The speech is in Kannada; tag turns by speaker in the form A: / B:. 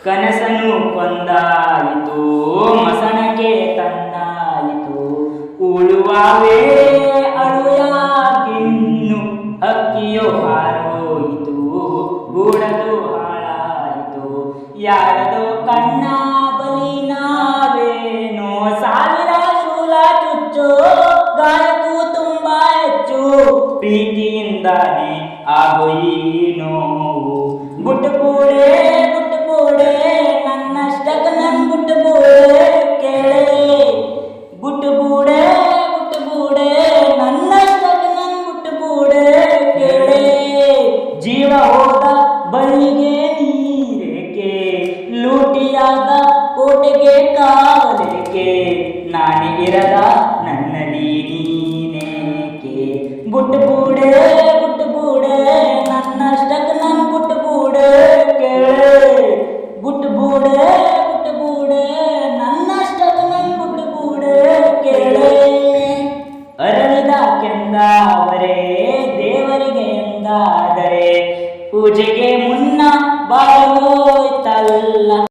A: ಕನಸನು ಕೊಂದಾಯಿತು ಮಸಣಕ್ಕೆ ತಂದಾಯಿತು ಉಳುವಾವೇ ಅಳುಯಾಕಿನ್ನು ಹಕ್ಕಿಯೋ ಹಾರೋಯಿತು ಗೂಡದು ಹಾಳಾಯಿತು ಯಾರದೋ ಕಣ್ಣ ಬಲಿ ನಾವೇನೋ ಸಾವಿರ ಶೂಲ ಚುಚ್ಚೋ ಗಾಯಕ್ಕೂ ತುಂಬಾ ಹೆಚ್ಚು ಪ್ರೀತಿಯಿಂದಾನೆ ಆಗೋ ಈ ನೋವು ಬುಟ್ಟುಪೂಡೆ ನನ್ನಷ್ಟಕ್ಕೆ ನನ್ ಬುಟ್ಟುಪೂಡೆ ಕೇಳೆ ಬುಟ್ಟುಪೂಡೆ ನನ್ನಷ್ಟಕ್ಕೆ ನನ್ ಬುಟ್ಟುಪೂಡೆ ಕೇಳೆ ಜೀವ ಹೋದ ಬಳ್ಳಿಗೆ ನೀರೇಕೆ ಲೂಟಿಯಾದ ಕೋಟೆಗೆ ಕಾವಲೇಕೆ ನಾನೇ ಇರದ ನನ್ನಲ್ಲಿ ನೀನೇಕೆ ಬುಟ್ಟುಪೂಡೆ ನನ್ನಷ್ಟಕ್ಕೆ ನನ್ ಬುಟ್ಟುಪೂಡೆ ಕೇಳೆ ಬುಟ್ಟುಪೂಡೆ ನನ್ನಷ್ಟಕ್ಕೆ ನನ್ ಬುಟ್ಟುಪೂಡೆ ಕೇಳೆ ಅರಳಿದ ಕೆಂದಾವರೆ ದೇವರಿಗೆ ಎಂದಾದರೆ ಪೂಜೆಗೆ ಮುನ್ನ ಬಾಯೋಯ್ತಲ್ಲ